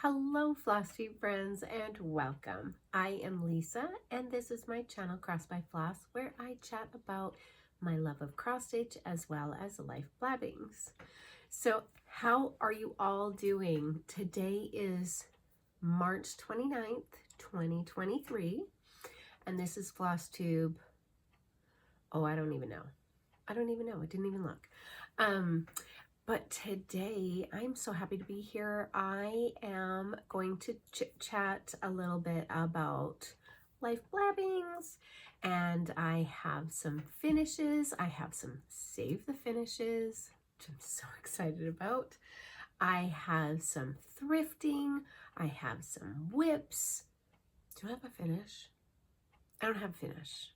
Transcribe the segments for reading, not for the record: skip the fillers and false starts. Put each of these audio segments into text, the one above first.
Hello Flosstube friends and welcome. I am Lisa and this is my channel Cross by Floss, where I chat about my love of cross stitch as well as life blabbings. So how are you all doing? Today is March 29th, 2023 and this is Flosstube. Oh, I don't even know. I didn't even look. But today I'm so happy to be here. I am going to chat a little bit about life blabbings, and I have some finishes. I have some save the finishes, which I'm so excited about. I have some thrifting. I have some whips. Do I have a finish? I don't have a finish.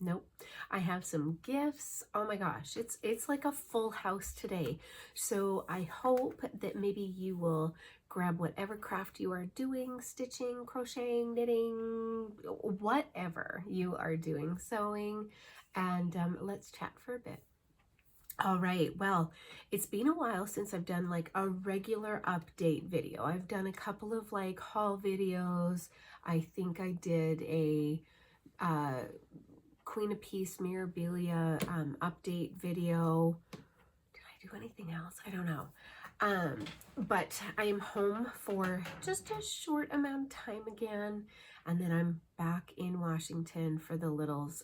Nope. I have some gifts. Oh my gosh, it's like a full house today. So I hope that maybe you will grab whatever craft you are doing, stitching, crocheting, knitting, whatever you are doing, sewing, and let's chat for a bit. All right, well, it's been a while since I've done like a regular update video. I've done a couple of like haul videos. I think I did a Queen of Peace Mirabilia update video. Did I do anything else? I don't know. But I am home for just a short amount of time again, and then I'm back in Washington for the littles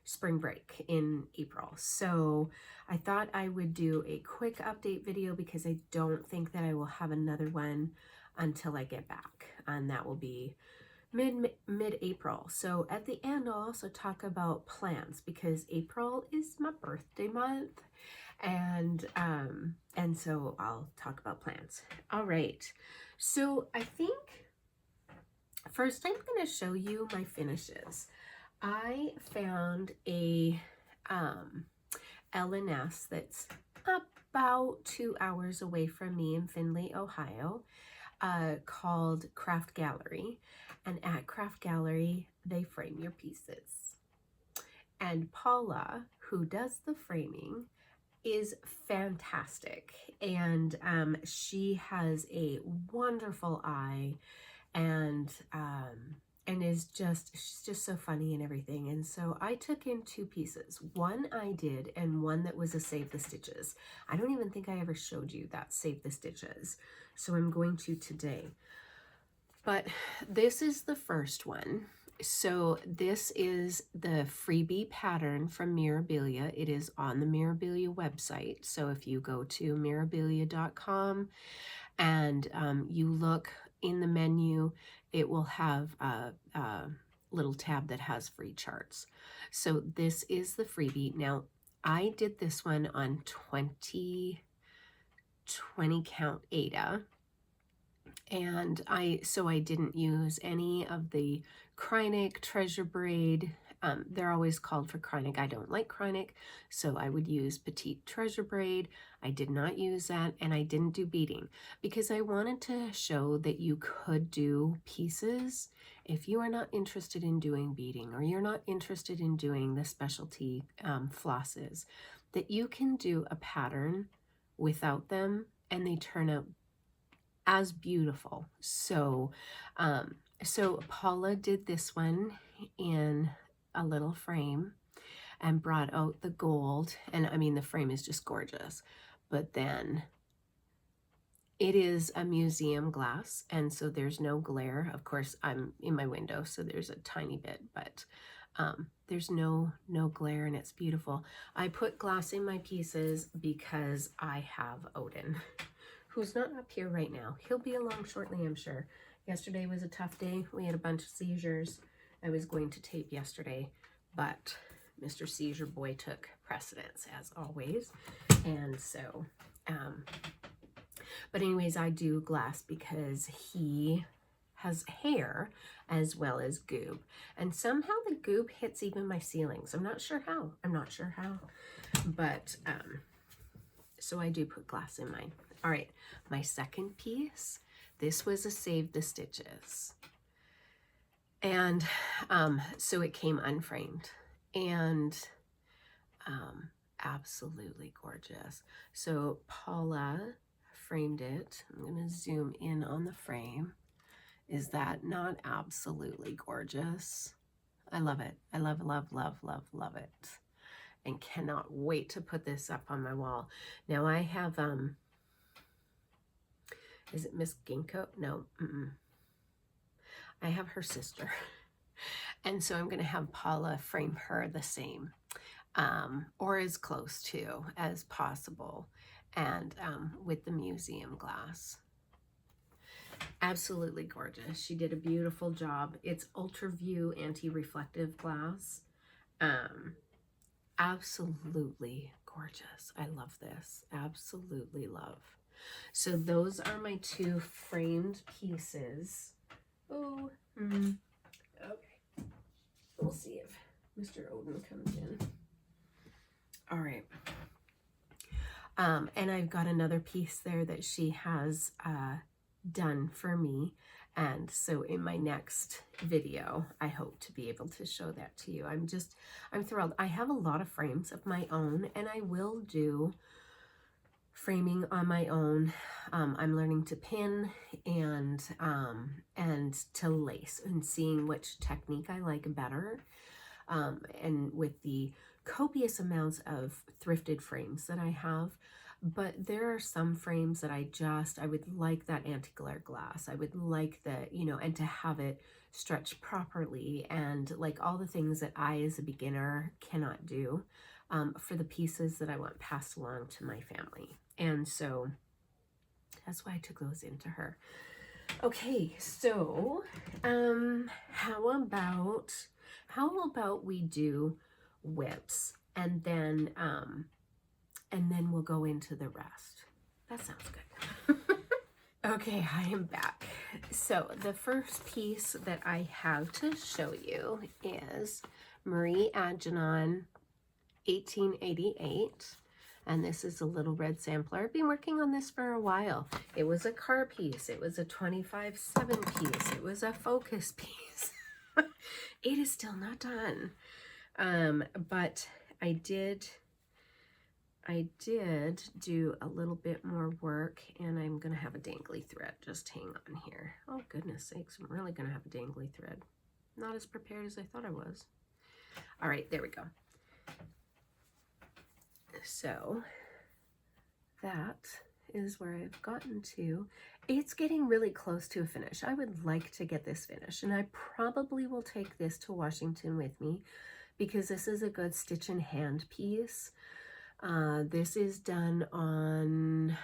spring break in April. So I thought I would do a quick update video because I don't think that I will have another one until I get back, and that will be mid-April. So at the end I'll also talk about plans because April is my birthday month, and so I'll talk about plans. All right, so I think first I'm going to show you my finishes. I found a LNS that's about 2 hours away from me in Findlay, Ohio, called Craft Gallery. And at Craft Gallery, they frame your pieces. And Paula, who does the framing, is fantastic. And she has a wonderful eye, and she's just so funny and everything. And so I took in two pieces. One I did, and one that was a Save the Stitches. I don't even think I ever showed you that Save the Stitches, so I'm going to today. But this is the first one. So this is the freebie pattern from Mirabilia. It is on the Mirabilia website. So if you go to mirabilia.com and you look in the menu, it will have a little tab that has free charts. So this is the freebie. Now, I did this one on 20 count Aida. And I didn't use any of the Krynic treasure braid. They're always called for Krynic. I don't like Krynic, so I would use petite treasure braid. I did not use that, and I didn't do beading because I wanted to show that you could do pieces if you are not interested in doing beading, or you're not interested in doing the specialty flosses, that you can do a pattern without them and they turn out as beautiful. So so Paula did this one in a little frame and brought out the gold, and I mean the frame is just gorgeous, but then it is a museum glass, and so there's no glare. Of course, I'm in my window, so there's a tiny bit, but there's no glare, and it's beautiful. I put glass in my pieces because I have Odin, who's not up here right now. He'll be along shortly, I'm sure. Yesterday was a tough day. We had a bunch of seizures. I was going to tape yesterday, but Mr. Seizure Boy took precedence as always. And so, but anyways, I do glass because he has hair as well as goob. And somehow the goob hits even my ceilings. I'm not sure how. But, so I do put glass in mine. All right, my second piece, this was a Save the Stitches. And so it came unframed, and absolutely gorgeous. So Paula framed it. I'm going to zoom in on the frame. Is that not absolutely gorgeous? I love it. I love, love, love, love, love it. And cannot wait to put this up on my wall. Now I have, is it Miss Ginkgo? No, I have her sister. And so I'm going to have Paula frame her the same, or as close to as possible, and with the museum glass. Absolutely gorgeous. She did a beautiful job. It's ultra view anti-reflective glass. Absolutely gorgeous. I love this. Absolutely love. So those are my two framed pieces. Oh, okay. We'll see if Mr. Odin comes in. All right. And I've got another piece there that she has done for me. And so in my next video, I hope to be able to show that to you. I'm thrilled. I have a lot of frames of my own, and I will do framing on my own. I'm learning to pin and to lace and seeing which technique I like better. And with the copious amounts of thrifted frames that I have, but there are some frames that I would like that anti-glare glass. I would like the, and to have it stretch properly and like all the things that I as a beginner cannot do for the pieces that I want passed along to my family. And so that's why I took those into her. Okay, so how about we do whips and then we'll go into the rest. That sounds good. Okay, I am back. So the first piece that I have to show you is Marie Agenon 1888. And this is a little red sampler. I've been working on this for a while. It was a car piece. It was a 25/7 piece. It was a focus piece. It is still not done. But I did do a little bit more work, and I'm going to have a dangly thread. Just hang on here. Oh, goodness sakes. I'm really going to have a dangly thread. Not as prepared as I thought I was. All right, there we go. So that is where I've gotten to. It's getting really close to a finish. I would like to get this finished, and I probably will take this to Washington with me because this is a good stitch in hand piece. This is done on,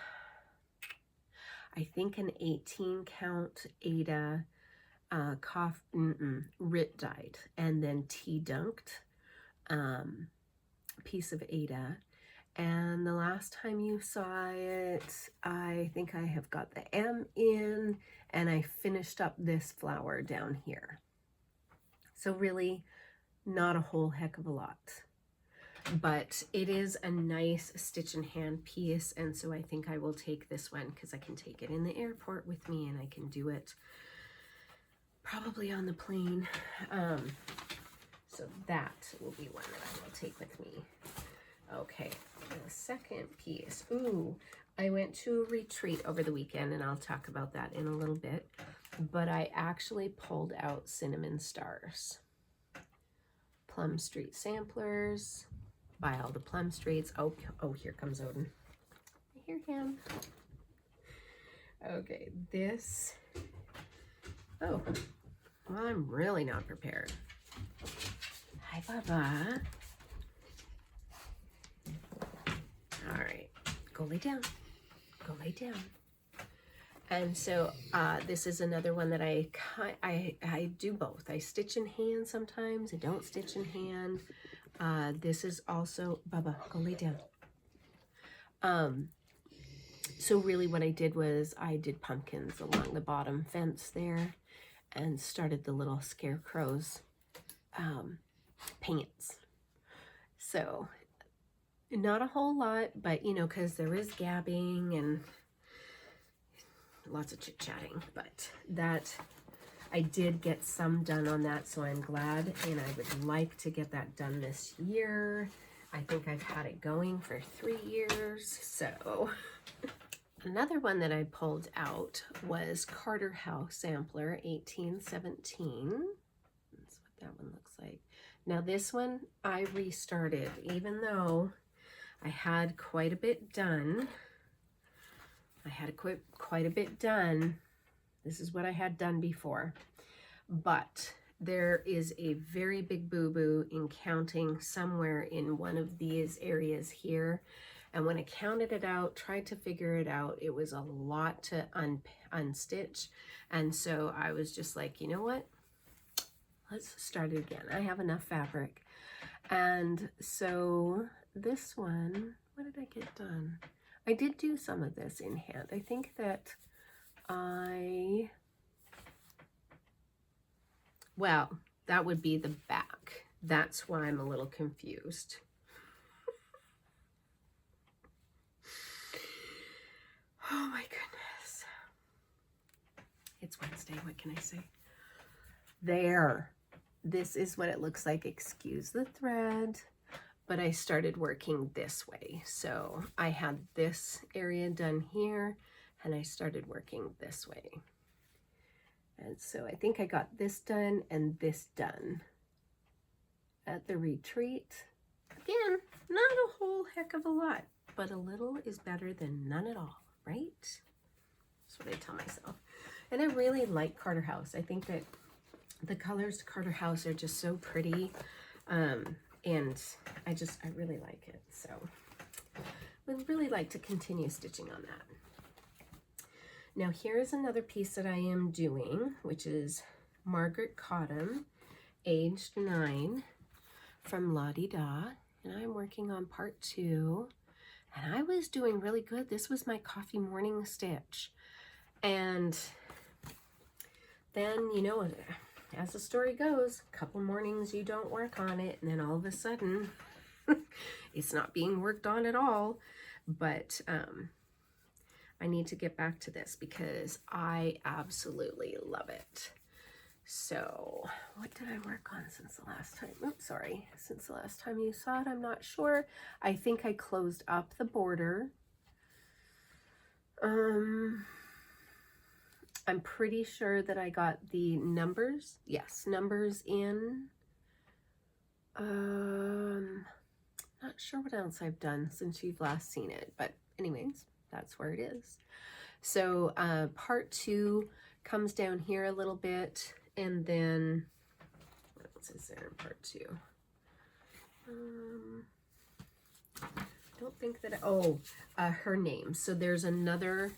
I think, an 18 count LaDDa RIT dyed and then tea dunked piece of LaDDa. And the last time you saw it, I think I have got the M in, and I finished up this flower down here. So really not a whole heck of a lot, but it is a nice stitch in hand piece. And so I think I will take this one because I can take it in the airport with me, and I can do it probably on the plane. So that will be one that I will take with me. Okay, the second piece. Ooh, I went to a retreat over the weekend, and I'll talk about that in a little bit. But I actually pulled out cinnamon stars. Plum Street samplers by all the Plum Streets. Oh, here comes Odin. I hear him. Okay, this. Oh, well, I'm really not prepared. Hi, Baba. All right, go lay down. Go lay down. And so this is another one that I do both. I stitch in hand sometimes. I don't stitch in hand. This is also, Bubba, go lay down. So really what I did was I did pumpkins along the bottom fence there and started the little scarecrows pants. So not a whole lot, but because there is gabbing and lots of chit-chatting, but that I did get some done on that, so I'm glad, and I would like to get that done this year. I think I've had it going for 3 years, so Another one that I pulled out was Carter House Sampler 1817. That's what that one looks like. Now this one I restarted, even though I had quite a bit done. Quite a bit done. This is what I had done before. But there is a very big boo-boo in counting somewhere in one of these areas here. And when I counted it out, tried to figure it out, it was a lot to unstitch. And so I was just like, you know what? Let's start it again. I have enough fabric. And so this one, what did I get done? I did do some of this in hand. I think that well, that would be the back. That's why I'm a little confused. Oh my goodness. It's Wednesday, what can I say? There. This is what it looks like. Excuse the thread, but I started working this way. So I had this area done here and I started working this way. And so I think I got this done and this done at the retreat. Again, not a whole heck of a lot, but a little is better than none at all, right? That's what I tell myself. And I really like Carter House. I think that the colors to Carter House are just so pretty. And I really like it. So would really like to continue stitching on that. Now here's another piece that I am doing, which is Margret Cottam, aged 9, from LaDDa, and I'm working on part 2, and I was doing really good. This was my coffee morning stitch, and then, you know, as the story goes, a couple mornings you don't work on it, and then all of a sudden it's not being worked on at all. But I need to get back to this because I absolutely love it. So what did I work on since the last time? Oops, sorry. Since the last time you saw it, I'm not sure. I think I closed up the border. I'm pretty sure that I got the numbers. Yes, numbers in. Not sure what else I've done since you've last seen it, but anyways, that's where it is. So part 2 comes down here a little bit, and then what else is there in part 2? Don't think that her name. So there's another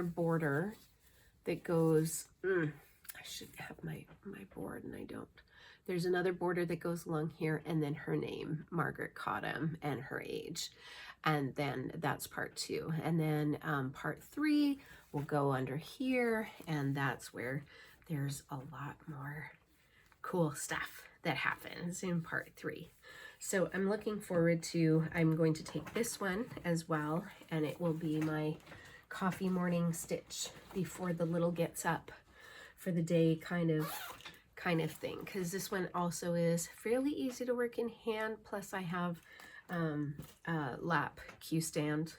border that goes. I should have my board, and I don't. There's another border that goes along here, and then her name, Margret Cottam, and her age. And then that's part 2. And then part 3 will go under here, and that's where there's a lot more cool stuff that happens in part 3. So I'm looking forward to, I'm going to take this one as well, and it will be my coffee morning stitch before the little gets up for the day kind of thing, because this one also is fairly easy to work in hand, plus I have lap Q stand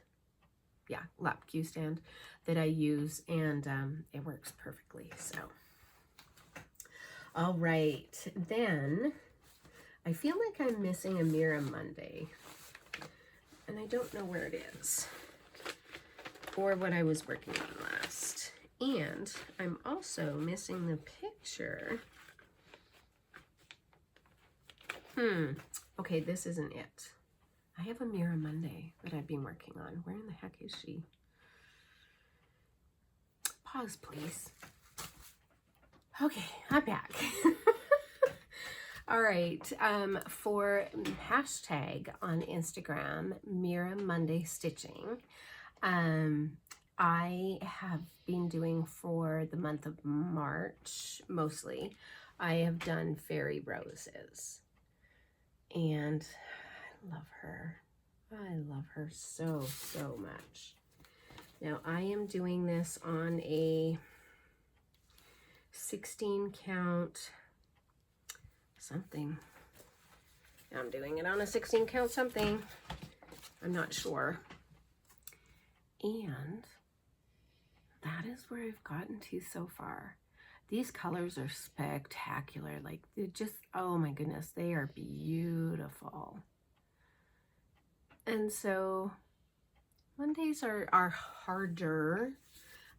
that I use, and it works perfectly. So all right, then I feel like I'm missing a Mira Monday, and I don't know where it is or what I was working on last. And I'm also missing the picture. Okay, this isn't it. I have a Mira Monday that I've been working on. Where in the heck is she? Pause, please. Okay, I'm back. All right, for hashtag on Instagram, Mira Monday Stitching, I have been doing for the month of March, mostly, I have done fairy roses. And I love her. I love her so, so much. Now, I am doing this on a 16 count something. I'm doing it on a 16 count something. I'm not sure. And that is where I've gotten to so far. These colors are spectacular. Like, they're just, oh my goodness, they are beautiful. And so Mondays are harder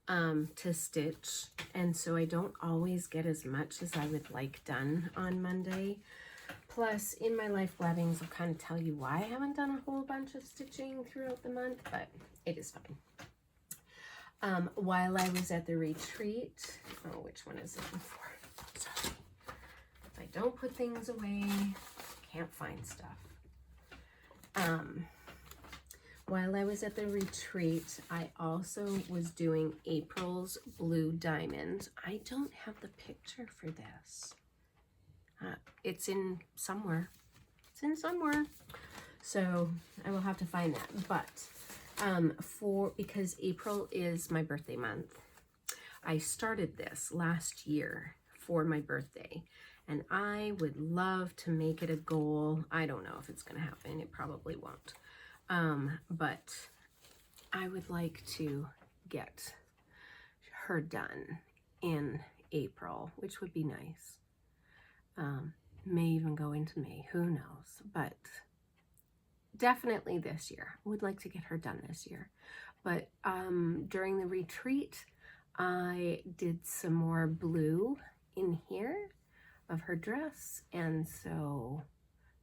to stitch, and so I don't always get as much as I would like done on Monday. Plus, in my life blabbings, I'll kind of tell you why I haven't done a whole bunch of stitching throughout the month, but it is fine. While I was at the retreat, oh, which one is it for? Sorry. If I don't put things away, can't find stuff. While I was at the retreat, I also was doing April's Blue Diamond. I don't have the picture for this. It's in somewhere. It's in somewhere. So I will have to find that. But because April is my birthday month, I started this last year for my birthday, and I would love to make it a goal. I don't know if it's going to happen. It probably won't. But I would like to get her done in April, which would be nice. May even go into May, who knows, but definitely this year. Would like to get her done this year. But during the retreat, I did some more blue in here of her dress, and so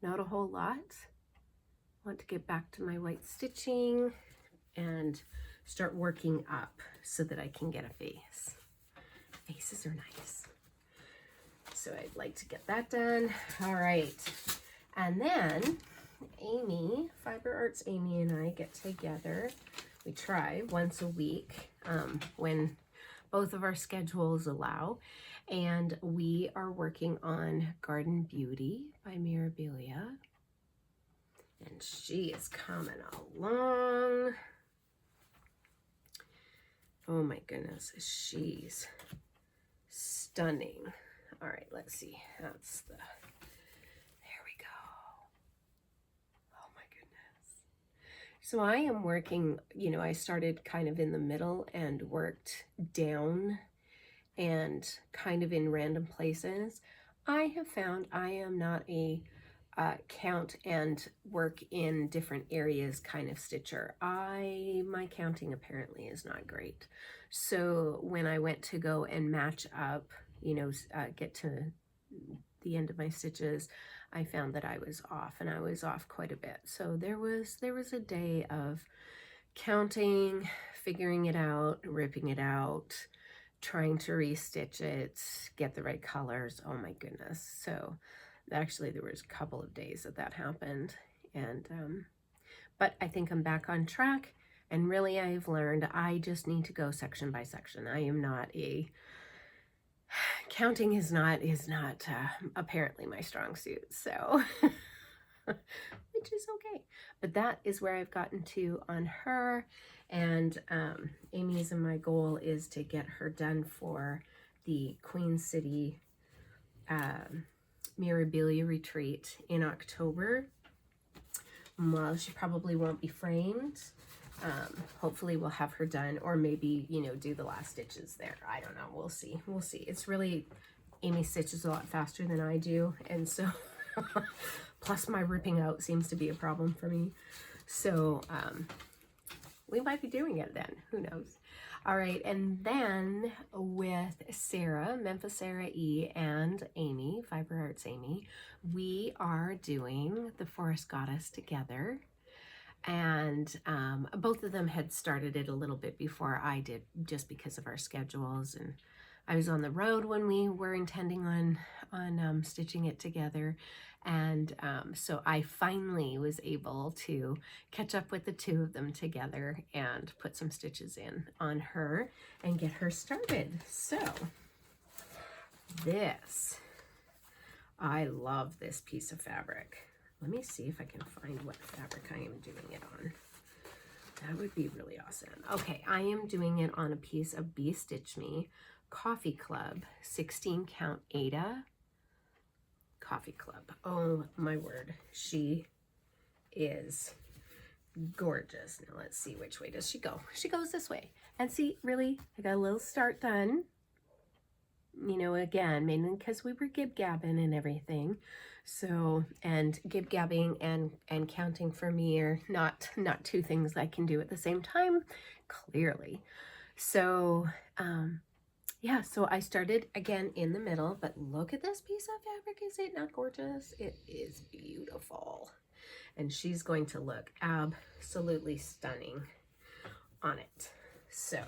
not a whole lot. Want to get back to my white stitching and start working up so that I can get a face. Faces are nice. So I'd like to get that done. All right. And then Amy, Fiber Arts Amy, and I get together. We try once a week when both of our schedules allow. And we are working on Garden Beauty by Mirabilia. And she is coming along. Oh my goodness, she's stunning. All right, let's see. That's the, there we go. Oh my goodness. So I am working, you know, I started kind of in the middle and worked down and kind of in random places. I have found I am not a count and work in different areas kind of stitcher. My counting apparently is not great. So when I went to go and match up, you know, get to the end of my stitches, I found that I was off, and I was off quite a bit. So there was a day of counting, figuring it out, ripping it out, trying to restitch it, get the right colors. Oh my goodness. So actually there was a couple of days that happened, and but I think I'm back on track, and really I've learned I just need to go section by section. I am not a counting is not apparently my strong suit, so which is okay. But that is where I've gotten to on her, and Amy's, and my goal is to get her done for the Queen City Mirabilia retreat in October. Well, she probably won't be framed. Hopefully we'll have her done, or maybe, you know, do the last stitches there. I don't know. We'll see. We'll see. It's really, Amy stitches a lot faster than I do, and so plus my ripping out seems to be a problem for me. So we might be doing it then. Who knows? All right, and then with Sarah, Memphis Sarah E, and Amy, Fiber Arts Amy, we are doing the Forest Goddess together. And both of them had started it a little bit before I did, just because of our schedules, and I was on the road when we were intending on stitching it together, and so I finally was able to catch up with the two of them together and put some stitches in on her and get her started. So this, I love this piece of fabric. Let me see if I can find what fabric I am doing it on. That would be really awesome. Okay, I am doing it on a piece of Bee Stitch Me Coffee Club 16 count Aida Coffee Club. Oh my word, she is gorgeous. Now let's see, which way does she go? She goes this way. And see, really, I got a little start done. You know, again, mainly because we were gib-gabbing and everything. So, and gib-gabbing and counting for me are not two things I can do at the same time, clearly. So, yeah, so I started again in the middle, but look at this piece of fabric. Is it not gorgeous? It is beautiful. And she's going to look absolutely stunning on it. So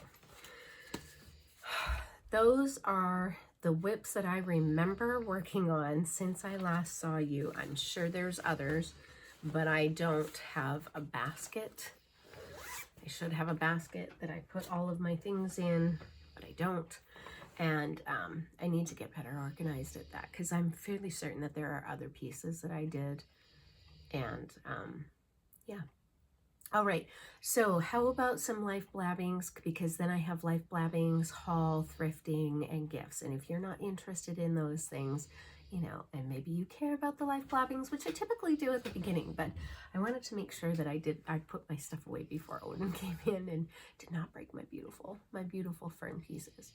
those are the whips that I remember working on since I last saw you. I'm sure there's others, but I don't have a basket. I should have a basket that I put all of my things in, but I don't. And I need to get better organized at that, because I'm fairly certain that there are other pieces that I did. And yeah. All right, so how about some life blabbings? Because then I have life blabbings, haul, thrifting, and gifts. And if you're not interested in those things, you know, and maybe you care about the life blabbings, which I typically do at the beginning, but I wanted to make sure that I put my stuff away before Odin came in and did not break my beautiful fern pieces.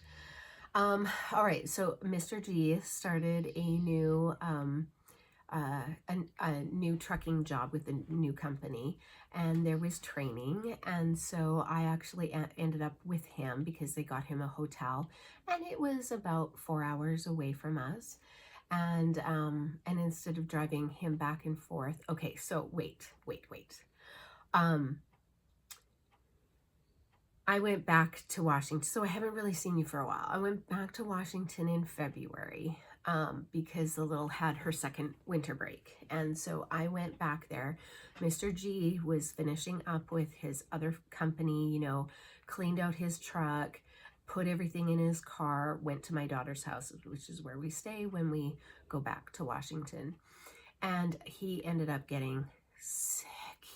All right, so Mr. G started a new new trucking job with a new company, and there was training, and so I actually ended up with him because they got him a hotel, and it was about 4 hours away from us. And instead of driving him back and forth, okay, so wait. I went back to Washington, so I haven't really seen you for a while. I went back to Washington in February because the little had her second winter break. And so I went back there. Mr. G was finishing up with his other company, you know, cleaned out his truck, put everything in his car, went to my daughter's house, which is where we stay when we go back to Washington. And he ended up getting sick.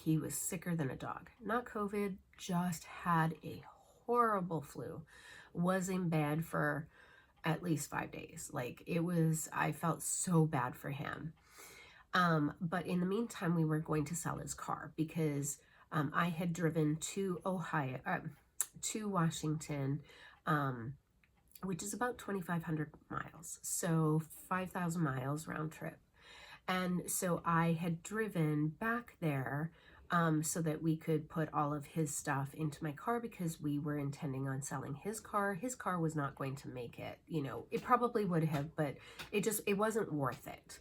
He was sicker than a dog. Not COVID, just had a horrible flu. Was in bed for at least 5 days. Like, it was, I felt so bad for him. But in the meantime, we were going to sell his car because I had driven to Washington, which is about 2,500 miles. So 5,000 miles round trip. And so I had driven back there so that we could put all of his stuff into my car, because we were intending on selling his car. His car was not going to make it, you know, it probably would have, but it wasn't worth it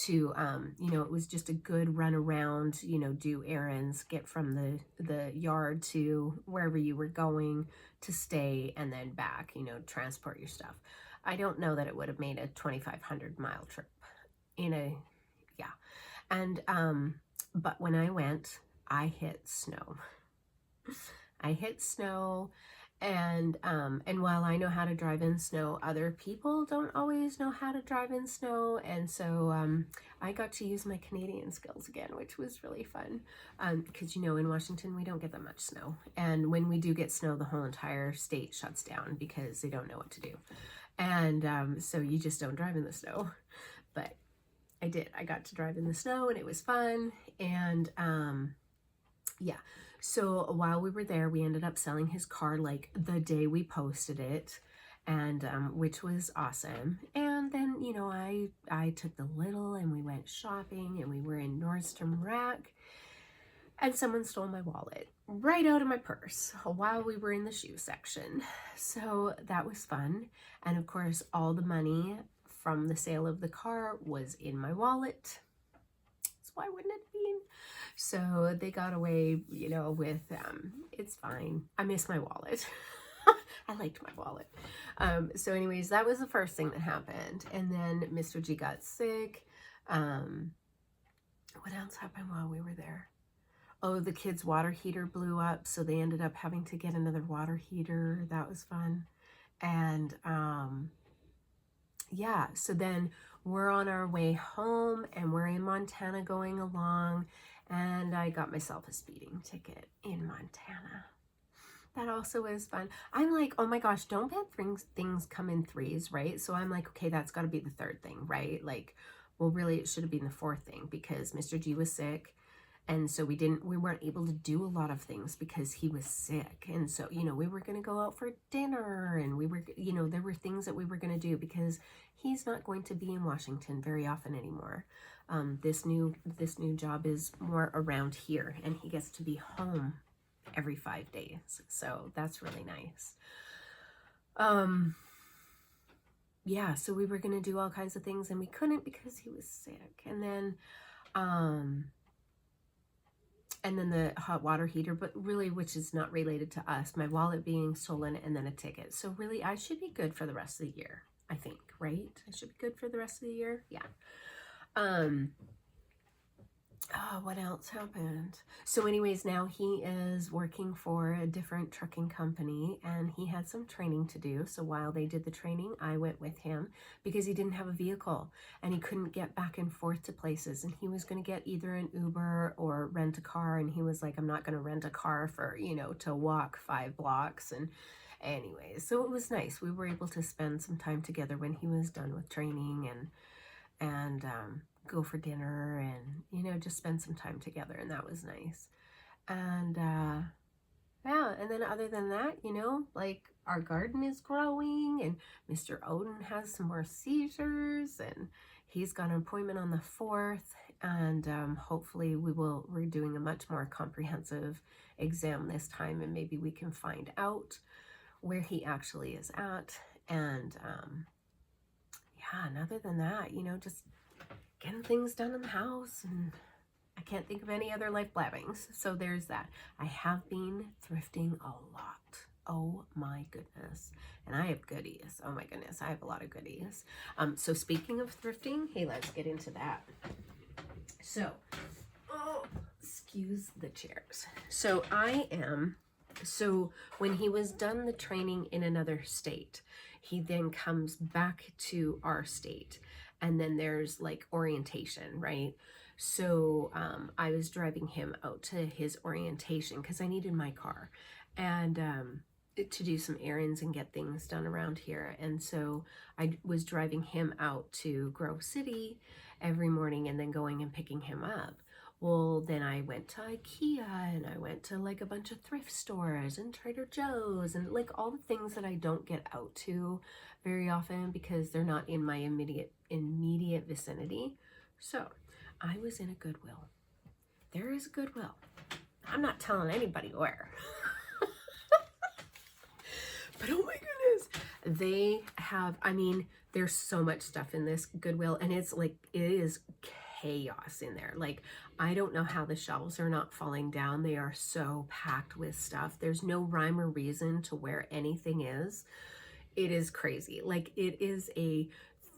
to, you know, it was just a good run around, you know, do errands, get from the yard to wherever you were going to stay, and then back, you know, transport your stuff. I don't know that it would have made a 2,500 mile trip in a, yeah. And, but when I went, I hit snow. And while I know how to drive in snow, other people don't always know how to drive in snow. And so, I got to use my Canadian skills again, which was really fun. Because, you know, in Washington, we don't get that much snow. And when we do get snow, the whole entire state shuts down because they don't know what to do. And, so you just don't drive in the snow. But I did. I got to drive in the snow, and it was fun. And, yeah. So while we were there, we ended up selling his car like the day we posted it, and which was awesome. And then, you know, I took the little, and we went shopping, and we were in Nordstrom Rack, and someone stole my wallet right out of my purse while we were in the shoe section. So that was fun. And of course, all the money from the sale of the car was in my wallet. So why wouldn't it be? So they got away, you know, with, it's fine. I miss my wallet. I liked my wallet. So anyways, that was the first thing that happened. And then Mr. G got sick. What else happened while we were there? Oh, the kids' water heater blew up. So they ended up having to get another water heater. That was fun. And, yeah, so then we're on our way home, and we're in Montana going along, and I got myself a speeding ticket in Montana. That also was fun. I'm like, oh my gosh, don't bad things come in threes, right? So I'm like, okay, that's got to be the third thing, right? Like, well, really, it should have been the fourth thing, because Mr. G was sick, And so we weren't able to do a lot of things because he was sick. And so, you know, we were going to go out for dinner, and we were, you know, there were things that we were going to do because he's not going to be in Washington very often anymore. This new job is more around here, and he gets to be home every 5 days. So that's really nice. Yeah, so we were going to do all kinds of things, and we couldn't because he was sick. And then the hot water heater, but really, which is not related to us, my wallet being stolen, and then a ticket. So really, I should be good for the rest of the year, I think, right? I should be good for the rest of the year. Yeah. Oh, what else happened? So anyways, now he is working for a different trucking company, and he had some training to do. So while they did the training, I went with him because he didn't have a vehicle and he couldn't get back and forth to places, and he was going to get either an Uber or rent a car. And he was like, I'm not going to rent a car for, you know, to walk 5 blocks. And anyways, so it was nice. We were able to spend some time together when he was done with training, and go for dinner, and, you know, just spend some time together, and that was nice. And yeah, and then other than that, you know, like, our garden is growing, and Mr. Odin has some more seizures, and he's got an appointment on the 4th, and hopefully we're doing a much more comprehensive exam this time, and maybe we can find out where he actually is at. And yeah, and other than that, you know, just getting things done in the house, and I can't think of any other life blabbings. So there's that. I have been thrifting a lot. Oh my goodness. And I have goodies. Oh my goodness, I have a lot of goodies. So speaking of thrifting, hey, let's get into that. So, oh, excuse the chairs. So when he was done the training in another state, he then comes back to our state. And then there's like orientation, right? So I was driving him out to his orientation because I needed my car, and to do some errands and get things done around here. And so I was driving him out to Grove City every morning, and then going and picking him up. Well, then I went to IKEA, and I went to like a bunch of thrift stores and Trader Joe's, and like all the things that I don't get out to very often because they're not in my immediate vicinity. So I was in a Goodwill. There is a Goodwill. I'm not telling anybody where. But oh my goodness, they have, I mean, there's so much stuff in this Goodwill, and it's like, it is chaos in there. Like, I don't know how the shelves are not falling down. They are so packed with stuff. There's no rhyme or reason to where anything is. It is crazy. Like, it is a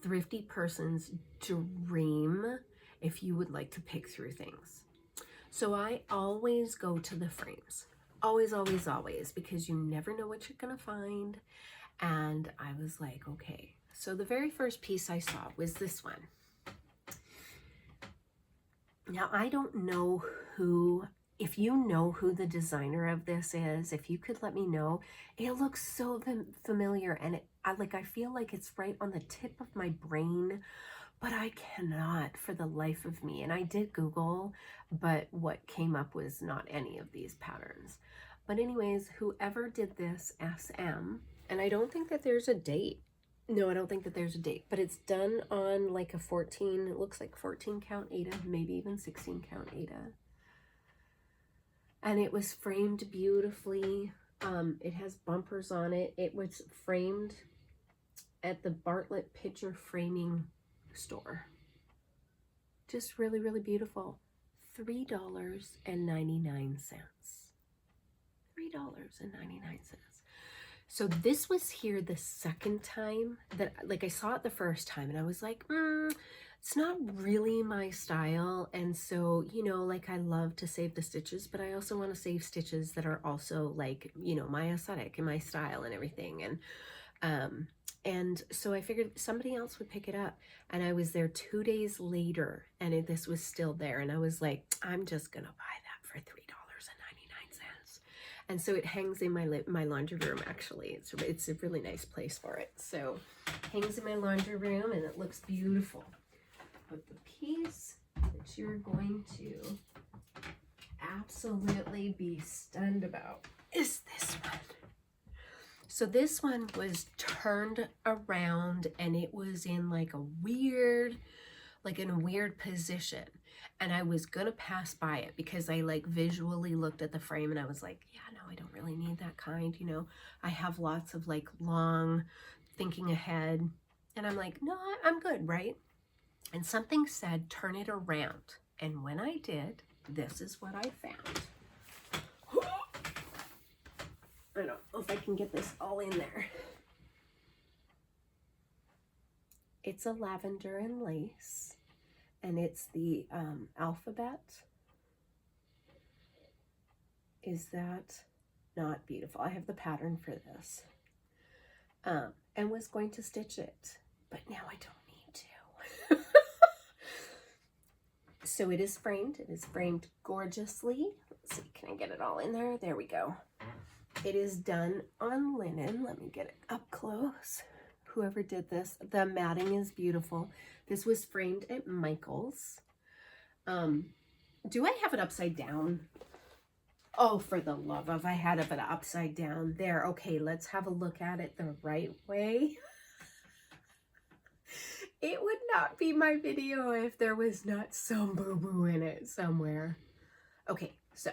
thrifty person's dream if you would like to pick through things. So I always go to the frames. Always, always, always, because you never know what you're gonna find. And I was like, okay. So the very first piece I saw was this one. Now, I don't know if you know who the designer of this is, if you could let me know. It looks so familiar, and I feel like it's right on the tip of my brain, but I cannot for the life of me. And I did Google, but what came up was not any of these patterns. But anyways, whoever did this, SM, and I don't think that there's a date. No, I don't think that there's a date, but it's done on like a 14, it looks like 14 count Aida, maybe even 16 count Aida. And it was framed beautifully. It has bumpers on it. It was framed at the Bartlett Picture Framing Store. Just really, really beautiful. $3.99. $3.99. So this was here the second time that, like, I saw it the first time, and I was like, it's not really my style. And so, you know, like, I love to save the stitches, but I also want to save stitches that are also like, you know, my aesthetic and my style and everything. And so I figured somebody else would pick it up, and I was there 2 days later, and this was still there, and I was like, I'm just gonna buy that for $3.99. And so it hangs in my laundry room. Actually, it's a really nice place for it. So hangs in my laundry room, and it looks beautiful. But the piece that you're going to absolutely be stunned about is this one. So this one was turned around and it was in like a weird, like in a weird position. And I was gonna pass by it because I like visually looked at the frame and I was like, yeah, no, I don't really need that kind, you know. I have lots of like long thinking ahead. And I'm like, no, I'm good, right? And something said, turn it around. And when I did, this is what I found. I don't know if I can get this all in there. It's a lavender and lace, and it's the alphabet. Is that not beautiful? I have the pattern for this. And was going to stitch it, but now I don't need to. So it is framed. It is framed gorgeously. Let's see, can I get it all in there? There we go. It is done on linen. Let me get it up close. Whoever did this, the matting is beautiful. This was framed at Michael's. Do I have it upside down? Oh, for the love of, I had it upside down there. Okay, let's have a look at it the right way. It would not be my video if there was not some boo-boo in it somewhere. Okay, so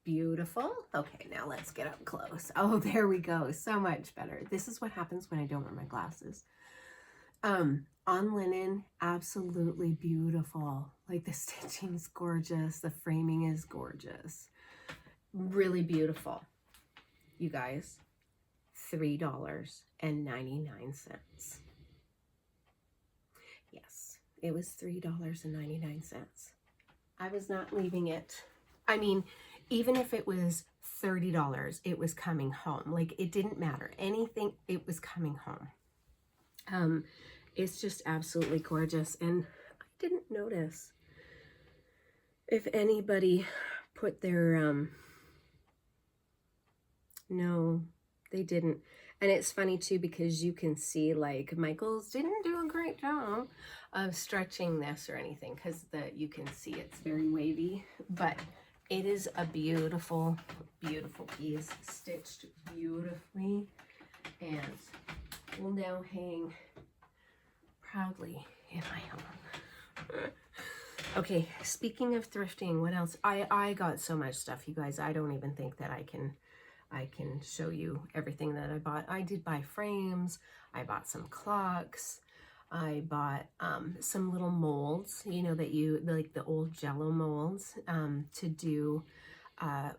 beautiful. Okay, now let's get up close. Oh, there we go. So much better. This is what happens when I don't wear my glasses. On linen, absolutely beautiful. Like the stitching is gorgeous. The framing is gorgeous. Really beautiful. You guys, $3.99. Yes, it was $3.99. I was not leaving it. I mean, even if it was $30, it was coming home. Like, it didn't matter. Anything, it was coming home. It's just absolutely gorgeous. And I didn't notice if anybody put their, no, they didn't. And it's funny too, because you can see like Michael's didn't do a great job of stretching this or anything, because you can see it's very wavy, but it is a beautiful, beautiful piece, stitched beautifully, and will now hang proudly in my home. Okay, speaking of thrifting, what else? I got so much stuff, you guys. I don't even think that I can show you everything that I bought. I did buy frames. I bought some clocks. I bought some little molds, you know, that you, like the old Jello molds, to do,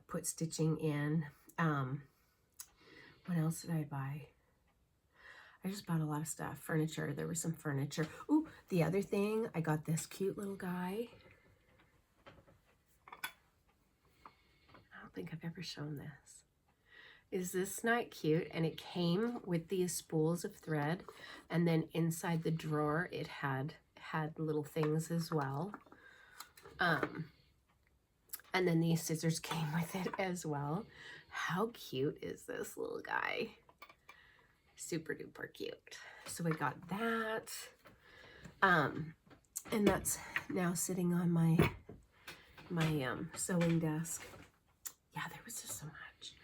put stitching in. What else did I buy? I just bought a lot of stuff. Furniture. There was some furniture. Ooh, the other thing, I got this cute little guy. I don't think I've ever shown this. Is this not cute? And it came with these spools of thread, and then inside the drawer it had little things as well. And then these scissors came with it as well. How cute is this little guy? Super duper cute. So I got that. And that's now sitting on my sewing desk. Yeah, there was just so much.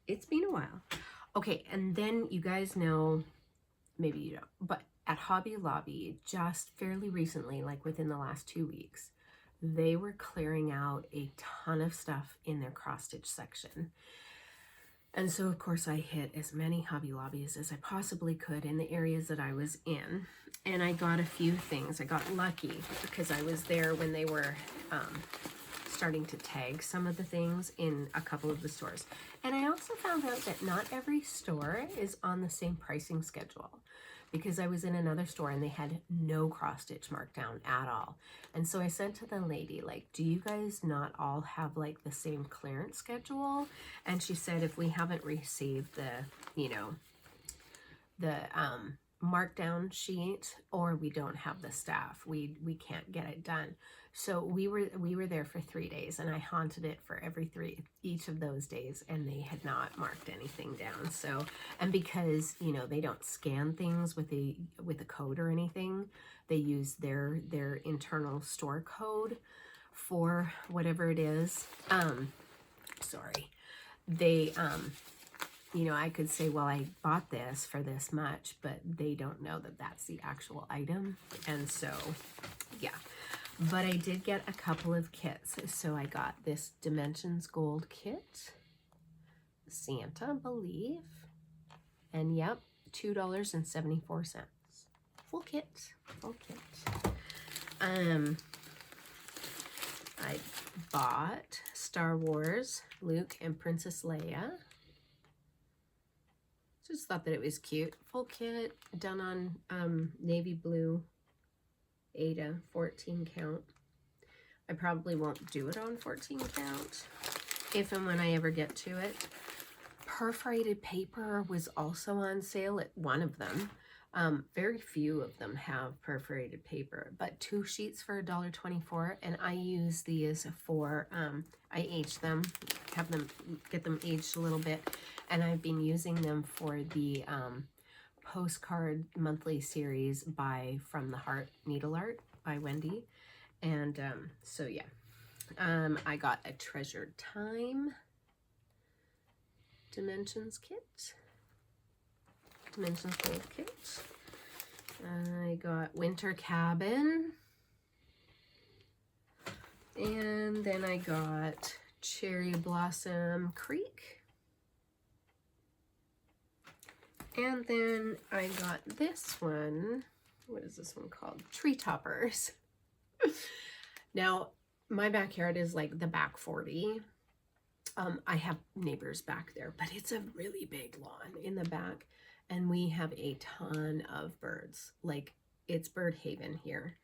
It's been a while. Okay, and then you guys know, maybe you don't, but at Hobby Lobby, just fairly recently, like within the last 2 weeks, they were clearing out a ton of stuff in their cross-stitch section. And so, of course, I hit as many Hobby Lobbies as I possibly could in the areas that I was in. And I got a few things. I got lucky because I was there when they were starting to tag some of the things in a couple of the stores. And I also found out that not every store is on the same pricing schedule, because I was in another store and they had no cross-stitch markdown at all. And so I said to the lady, like, do you guys not all have like the same clearance schedule? And she said, if we haven't received the, you know, the markdown sheet, or we don't have the staff, we can't get it done. So we were there for 3 days, and I haunted it for each of those days, and they had not marked anything down. So, and because, you know, they don't scan things with a code or anything, they use their internal store code for whatever it is. Sorry. They, you know, I could say, well, I bought this for this much, but they don't know that that's the actual item. And so, yeah. But I did get a couple of kits. So I got this Dimensions Gold kit, Santa, I believe. And yep, $2.74. Full kit. Full kit. I bought Star Wars, Luke and Princess Leia. Just thought that it was cute. Full kit, done on navy blue Ada 14 count. I probably won't do it on 14 count if and when I ever get to it. Perforated paper was also on sale at one of them. Very few of them have perforated paper, but 2 sheets for $1.24, and I use these for, I age them, have them, get them aged a little bit, and I've been using them for the postcard monthly series by From the Heart Needle Art by Wendy, and so yeah. I got a Treasured Time Dimensions kit. Dimensions Gold kit. I got Winter Cabin. And then I got Cherry Blossom Creek. And then I got this one. What is this one called? Tree Toppers. Now, my backyard is like the back 40. I have neighbors back there, but it's a really big lawn in the back. And we have a ton of birds. Like, it's bird haven here.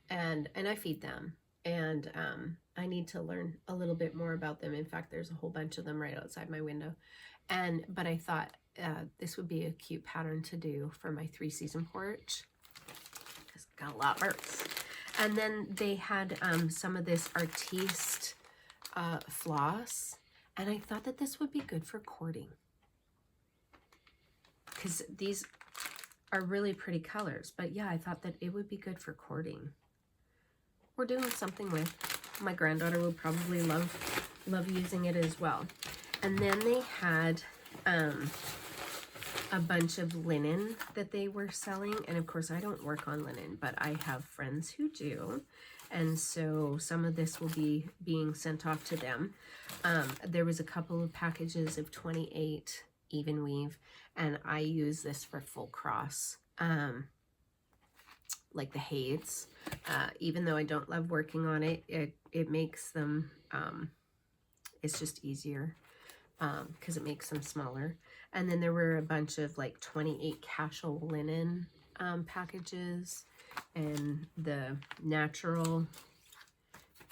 And I feed them. And I need to learn a little bit more about them. In fact, there's a whole bunch of them right outside my window. But I thought this would be a cute pattern to do for my 3-season porch, because I've got a lot of birds. And then they had some of this Artiste floss. And I thought that this would be good for cording, because these are really pretty colors. But yeah, I thought that it would be good for cording. We're doing something with. My granddaughter will probably love using it as well. And then they had a bunch of linen that they were selling. And of course, I don't work on linen, but I have friends who do. And so some of this will be being sent off to them. There was a couple of packages of 28 even weave, and I use this for full cross, like the Hades. Even though I don't love working on it, it makes them, it's just easier because it makes them smaller. And then there were a bunch of like 28 casual linen packages, and the natural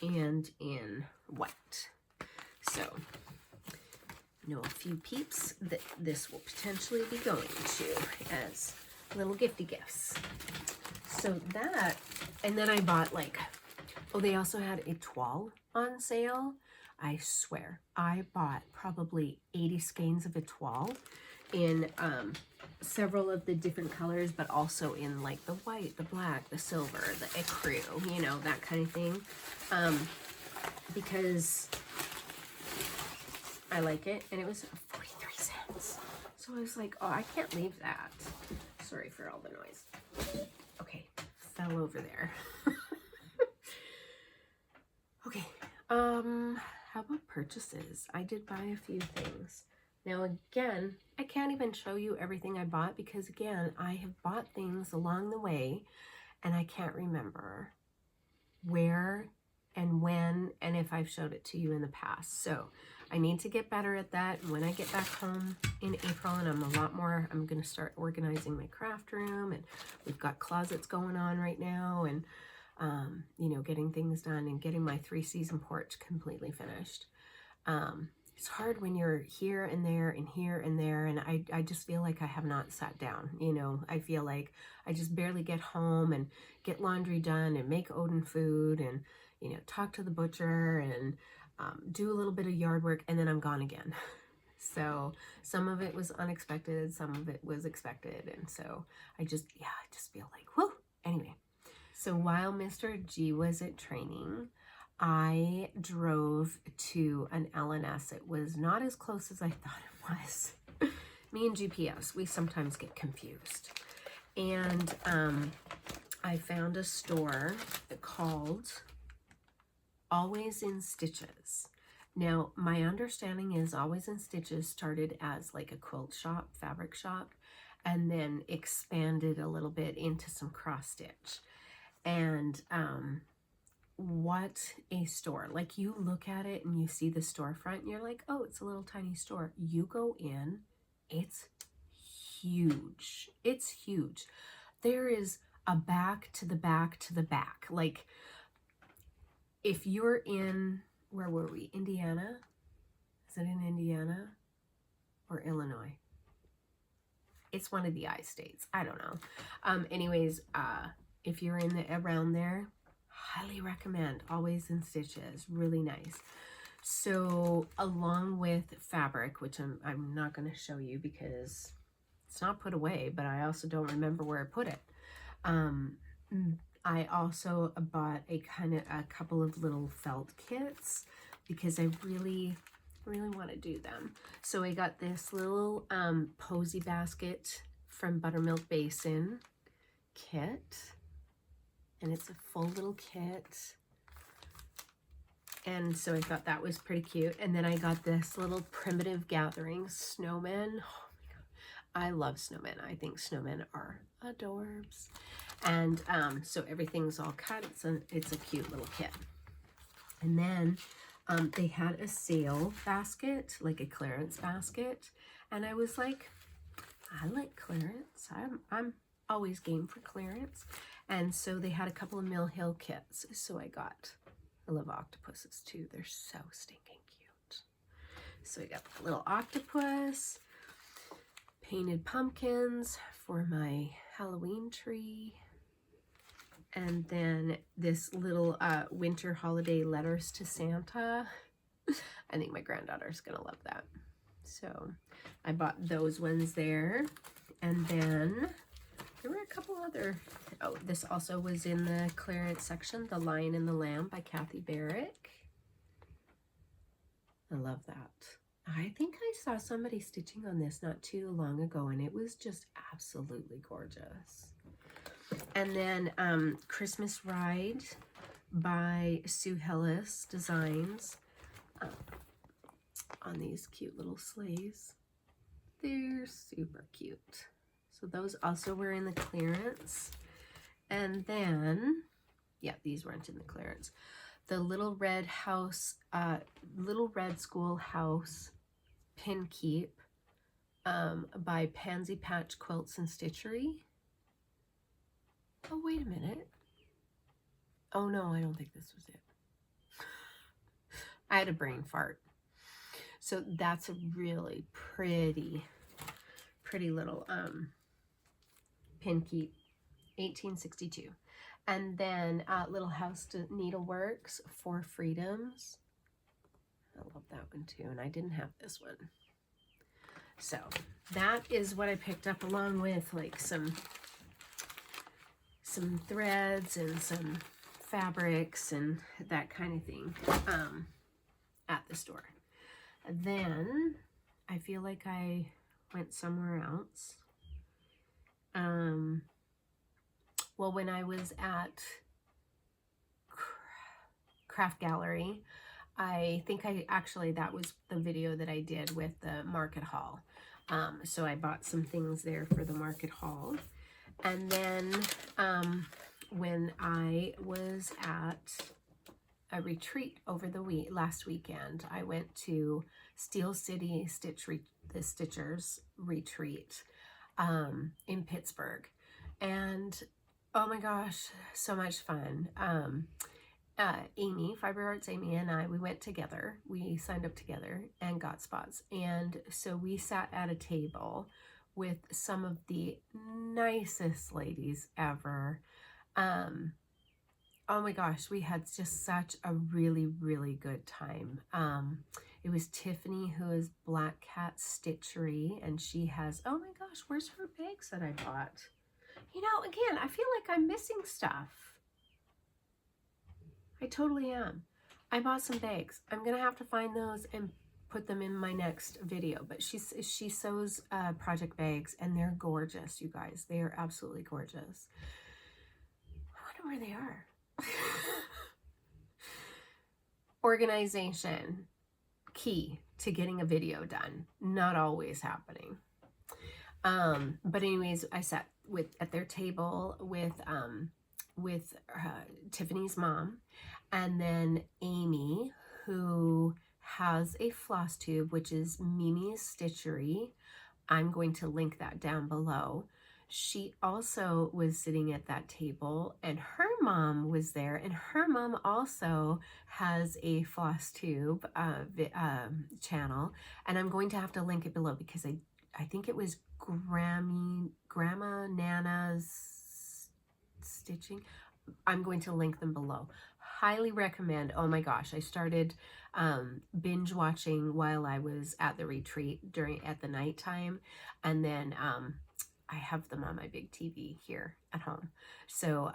and in white. So, know a few peeps that this will potentially be going to as little gifty gifts. So that, and then I bought like, oh, they also had a toile on sale. I swear, I bought probably 80 skeins of a toile in several of the different colors, but also in like the white, the black, the silver, the ecru, you know, that kind of thing, because I like it. And it was 43 cents. So I was like, oh, I can't leave that. Sorry for all the noise. Okay, fell over there. Okay, how about purchases? I did buy a few things. Now again, I can't even show you everything I bought, because again, I have bought things along the way and I can't remember where and when and if I've showed it to you in the past. So I need to get better at that. And when I get back home in April, and I'm going to start organizing my craft room, and we've got closets going on right now, and you know, getting things done and getting my 3-season porch completely finished. It's hard when you're here and there and here and there, and I just feel like I have not sat down. You know, I feel like I just barely get home and get laundry done and make Odin food and, you know, talk to the butcher and do a little bit of yard work, and then I'm gone again. So some of it was unexpected, some of it was expected, and so I just feel like, whoo. Anyway, so while Mr. G was at training, I drove to an LNS. It was not as close as I thought it was. Me and GPS, we sometimes get confused. And I found a store called Always in Stitches. Now, my understanding is Always in Stitches started as like a quilt shop, fabric shop, and then expanded a little bit into some cross stitch. And what a store. Like, you look at it and you see the storefront and you're like, oh, it's a little tiny store. You go in, it's huge. It's huge. There is a back to the back to the back. Like, if you're in, where were we? Indiana? Is it in Indiana or Illinois? It's one of the I states. I don't know. Anyways, if you're in the around there, highly recommend Always in Stitches. Really nice. So along with fabric, which I'm not going to show you because it's not put away, but I also don't remember where I put it. I also bought a couple of little felt kits because I really want to do them. So I got this little posy basket from Buttermilk Basin kit, and it's a full little kit. And so I thought that was pretty cute. And then I got this little Primitive Gathering snowman. Oh my God, I love snowmen. I think snowmen are adorbs. And so everything's all cut. It's a cute little kit. And then they had a sale basket, like a clearance basket. And I was like, I like clearance. I'm always game for clearance. And so they had a couple of Mill Hill kits. So I love octopuses too. They're so stinking cute. So I got a little octopus, painted pumpkins for my Halloween tree, and then this little winter holiday letters to Santa. I think my granddaughter's gonna love that. So I bought those ones there. And then there were a couple other, oh, this also was in the clearance section, The Lion and the Lamb by Kathy Barrick. I love that. I think I saw somebody stitching on this not too long ago, and it was just absolutely gorgeous. And then Christmas Ride by Sue Hillis Designs on these cute little sleighs. They're super cute. So those also were in the clearance. And then, yeah, these weren't in the clearance. The Little Red Schoolhouse Pin Keep by Pansy Patch Quilts and Stitchery. Oh, wait a minute. Oh no, I don't think this was it. I had a brain fart. So that's a really pretty little pin keep, 1862. And then Little House Needleworks, Four Freedoms. I love that one too, and I didn't have this one. So that is what I picked up, along with like some threads and some fabrics and that kind of thing at the store. Then I feel like I went somewhere else. Well, when I was at Craft Gallery, I think that was the video that I did with the market haul. So I bought some things there for the market haul. And then when I was at a retreat over the last weekend, I went to Steel City the Stitchers retreat in Pittsburgh. And oh my gosh, so much fun. Amy, Fiber Arts Amy and I, we went together. We signed up together and got spots. And so we sat at a table with some of the nicest ladies ever. Oh my gosh, we had just such a really, really good time. It was Tiffany, who is Black Cat Stitchery, and she has, oh my gosh, where's her bags that I bought? You know, again, I feel like I'm missing stuff. I totally am. I bought some bags. I'm going to have to find those and put them in my next video. But she sews project bags, and they're gorgeous, you guys. They are absolutely gorgeous. I wonder where they are. Organization, key to getting a video done. Not always happening. But anyways, I sat at their table with Tiffany's mom, and then Amy, who has a Flosstube, which is Mimi's Stitchery. I'm going to link that down below. She also was sitting at that table, and her mom was there, and her mom also has a Flosstube channel, and I'm going to have to link it below because I think it was Grandma Nana's Stitching. I'm going to link them below. Highly recommend. Oh my gosh, I started binge watching while I was at the retreat at the nighttime, and then I have them on my big TV here at home. So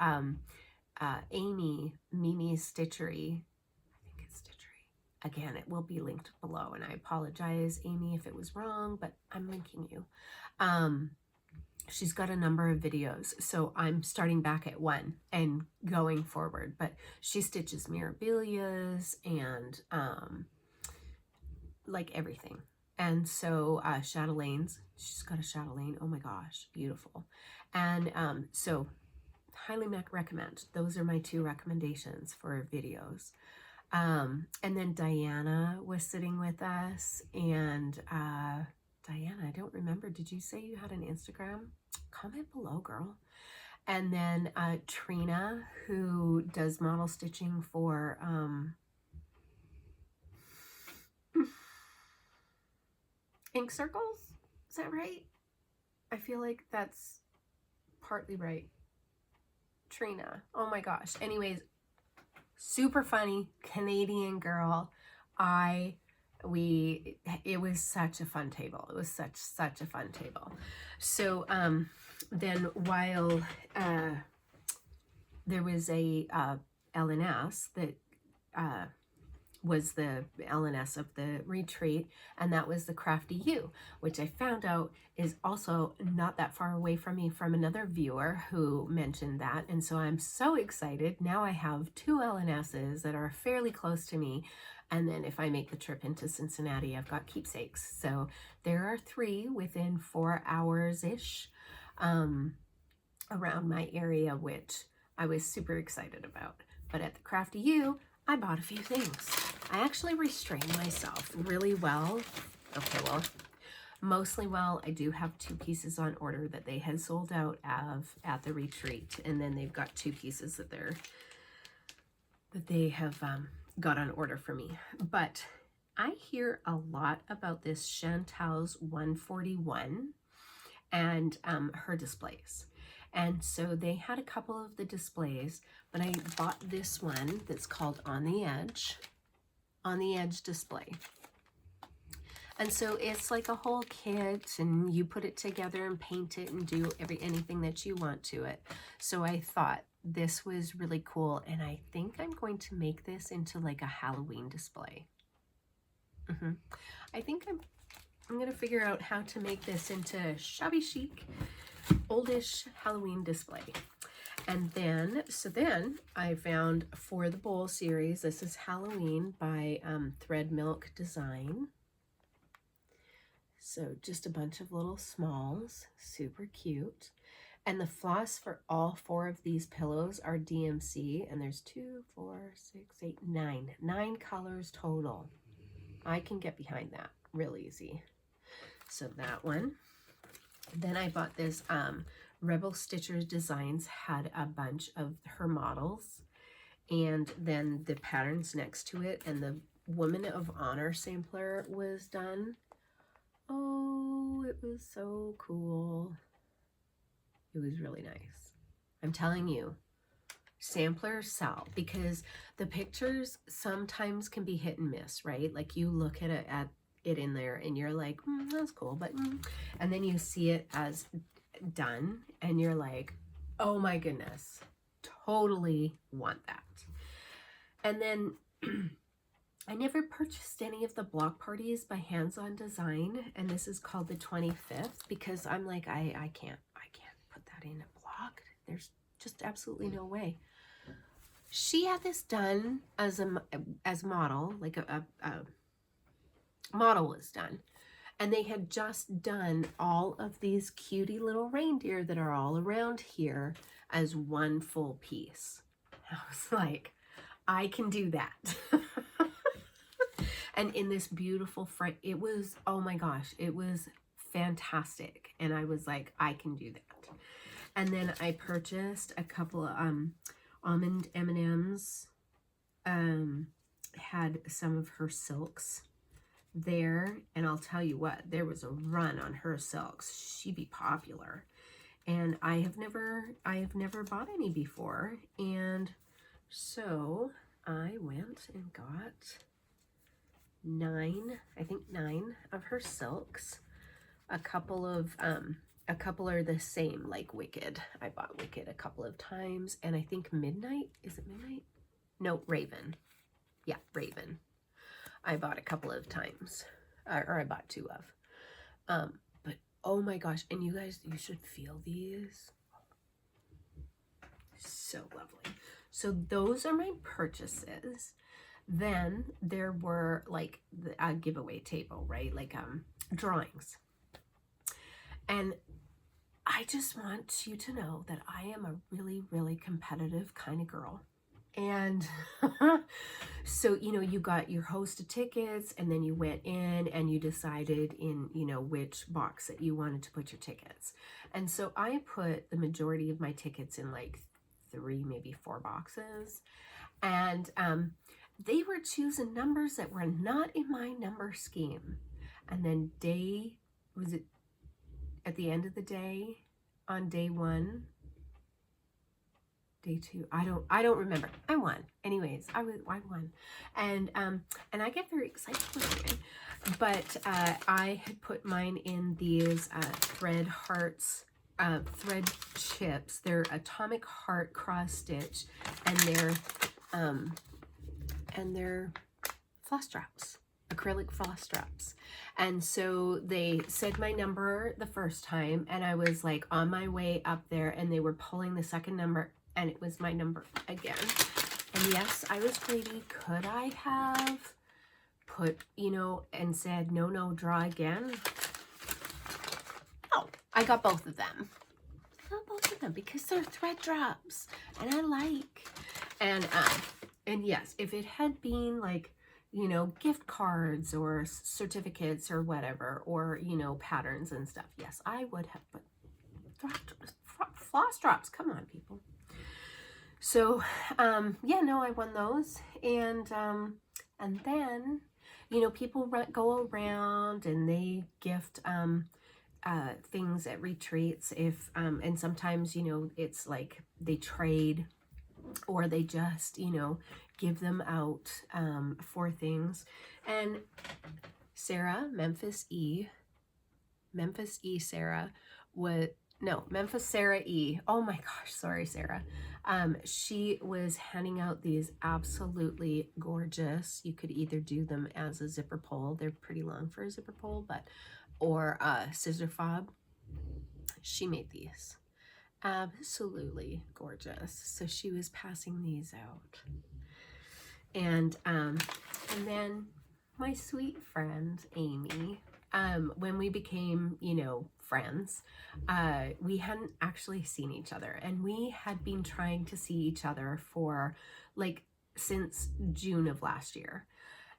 Amy, Mimi's Stitchery, I think it's Stitchery. Again, it will be linked below, and I apologize, Amy, if it was wrong, but I'm linking you. She's got a number of videos, so I'm starting back at one and going forward, but she stitches Mirabilias and like everything. And so chatelaines, she's got a chatelaine, oh my gosh, beautiful. And so highly recommend. Those are my 2 recommendations for videos. And then Diana was sitting with us, and Diana, I don't remember, did you say you had an Instagram? Comment below, girl. And then Trina, who does model stitching for Ink Circles? Is that right? I feel like that's partly right. Trina. Oh my gosh. Anyways, super funny Canadian girl. It was such a fun table. It was such a fun table. So then while there was a LNS that was the LNS of the retreat, and that was the Crafty Ewe, which I found out is also not that far away from me from another viewer who mentioned that. And so I'm so excited. Now I have 2 LNSs that are fairly close to me. And then if I make the trip into Cincinnati, I've got keepsakes. So there are 3 within 4 hours-ish around my area, which I was super excited about. But at the Crafty Ewe, I bought a few things. I actually restrained myself really well. Okay, well, mostly well. I do have 2 pieces on order that they had sold out of at the retreat. And then they've got 2 pieces that they have got on order for me. But I hear a lot about this Chantal's 141 and her displays. And so they had a couple of the displays, but I bought this one that's called On the Edge display. And so it's like a whole kit, and you put it together and paint it and do anything that you want to it. So I thought this was really cool, and I think I'm going to make this into like a Halloween display. I think I'm going to figure out how to make this into shabby chic, oldish Halloween display. And then, then I found for the bowl series, this is Halloween by Thread Milk Design. So just a bunch of little smalls, super cute. And the floss for all 4 of these pillows are DMC, and there's 2, 4, 6, 8, 9 colors total. I can get behind that real easy. So that one. Then I bought this Rebel Stitchers Designs, had a bunch of her models, and then the patterns next to it, and the Woman of Honor sampler was done. Oh, it was so cool. It was really nice. I'm telling you, samplers sell, because the pictures sometimes can be hit and miss, right? Like you look at it in there and you're like, that's cool, but and then you see it as done and you're like, oh my goodness, totally want that. And then I never purchased any of the block parties by Hands On Design, and this is called the 25th because I'm like, I can't put that in a block. There's just absolutely no way. She had this done as model, like a model was done, and they had just done all of these cutie little reindeer that are all around here as one full piece. I was like, I can do that. And in this beautiful front, it was, oh my gosh, it was fantastic. And I was like, I can do that. And then I purchased a couple of almond M&Ms, had some of her silks there. And I'll tell you what, there was a run on her silks. She'd be popular. And I have never bought any before. And so I went and got 9 of her silks. A couple are the same, like Wicked. I bought Wicked a couple of times, and I think Midnight, is it Midnight? No, Raven. Yeah, Raven. I bought a couple of times, or I bought 2 of. But oh my gosh, and you guys, you should feel these. So lovely. So those are my purchases. Then there were like a giveaway table, right? Like drawings. And I just want you to know that I am a really, really competitive kind of girl. And so, you know, you got your host of tickets, and then you went in and you decided in, you know, which box that you wanted to put your tickets. And so I put the majority of my tickets in like 3, maybe 4 boxes. And they were choosing numbers that were not in my number scheme. And then at the end of the day, on day 1, day 2, I don't remember. I won. Anyways, I won. And I get very excited with it. But I had put mine in these thread hearts, thread chips. They're atomic heart cross stitch, and they're floss straps, acrylic floss straps. And so they said my number the first time, and I was like on my way up there, and they were pulling the second number, and it was my number again. And yes, I was greedy. Could I have put, you know, and said, no, draw again? No, I got both of them. I got both of them because they're thread drops, and I like. And yes, if it had been like, you know, gift cards or certificates or whatever, or, you know, patterns and stuff, yes, I would have, but floss drops, come on, people. So, yeah, no, I won those. And then, you know, people go around and they gift, things at retreats if, and sometimes, you know, it's like they trade, or they just, you know, give them out for things. And Sarah, Memphis Sarah Memphis Sarah E. Oh my gosh, sorry, Sarah. She was handing out these absolutely gorgeous, you could either do them as a zipper pull, they're pretty long for a zipper pull, or a scissor fob. She made these. Absolutely gorgeous. So she was passing these out. And then my sweet friend Amy, when we became, you know, friends, we hadn't actually seen each other, and we had been trying to see each other for like since June of last year,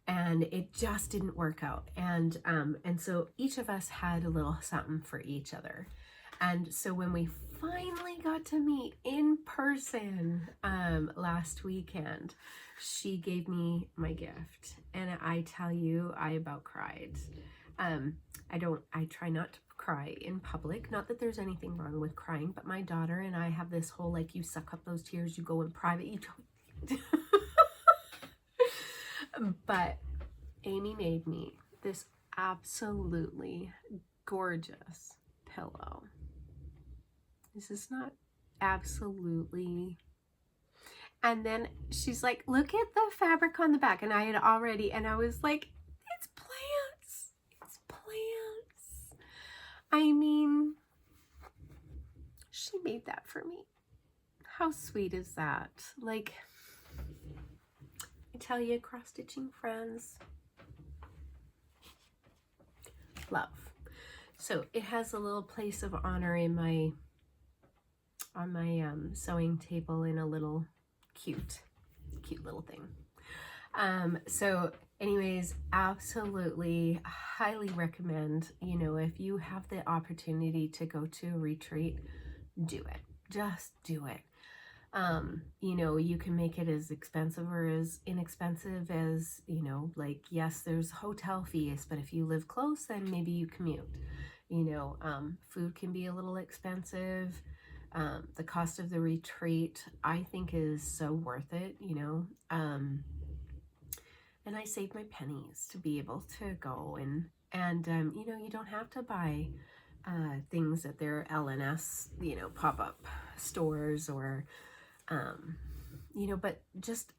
and it just didn't work out. And so each of us had a little something for each other. And so when we finally got to meet in person last weekend, she gave me my gift, and I tell you, I about cried. I try not to cry in public, not that there's anything wrong with crying, but my daughter and I have this whole, like, you suck up those tears, you go in private, you don't. But Amy made me this absolutely gorgeous pillow. This is not absolutely, And then she's like, look at the fabric on the back. And I had already, and I was like, it's plants. It's plants. I mean, she made that for me. How sweet is that? Like, I tell you, cross-stitching friends, love. So it has a little place of honor in my, on my sewing table in a little cute little thing. So anyways, absolutely highly recommend, you know, if you have the opportunity to go to a retreat, do it. Just do it. You know, you can make it as expensive or as inexpensive as, you know, like, yes, there's hotel fees, but if you live close, then maybe you commute. You know, food can be a little expensive. The cost of the retreat, I think, is so worth it, you know. And I saved my pennies to be able to go and you know, you don't have to buy things at their LNS, you know, pop-up stores or, you know, but just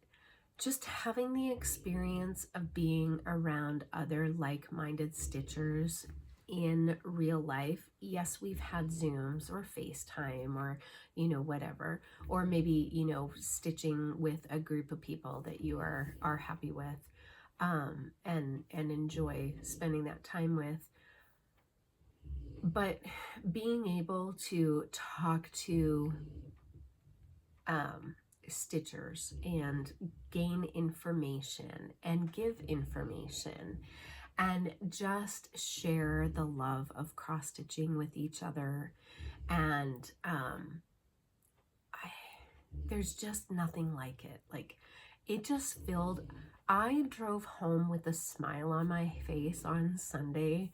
having the experience of being around other like-minded stitchers in real life. Yes, we've had Zooms or FaceTime or, you know, whatever, or maybe, you know, stitching with a group of people that you are happy with, and enjoy spending that time with. But being able to talk to stitchers and gain information and give information and just share the love of cross stitching with each other, and there's just nothing like it. Like, it just filled. I drove home with a smile on my face on Sunday.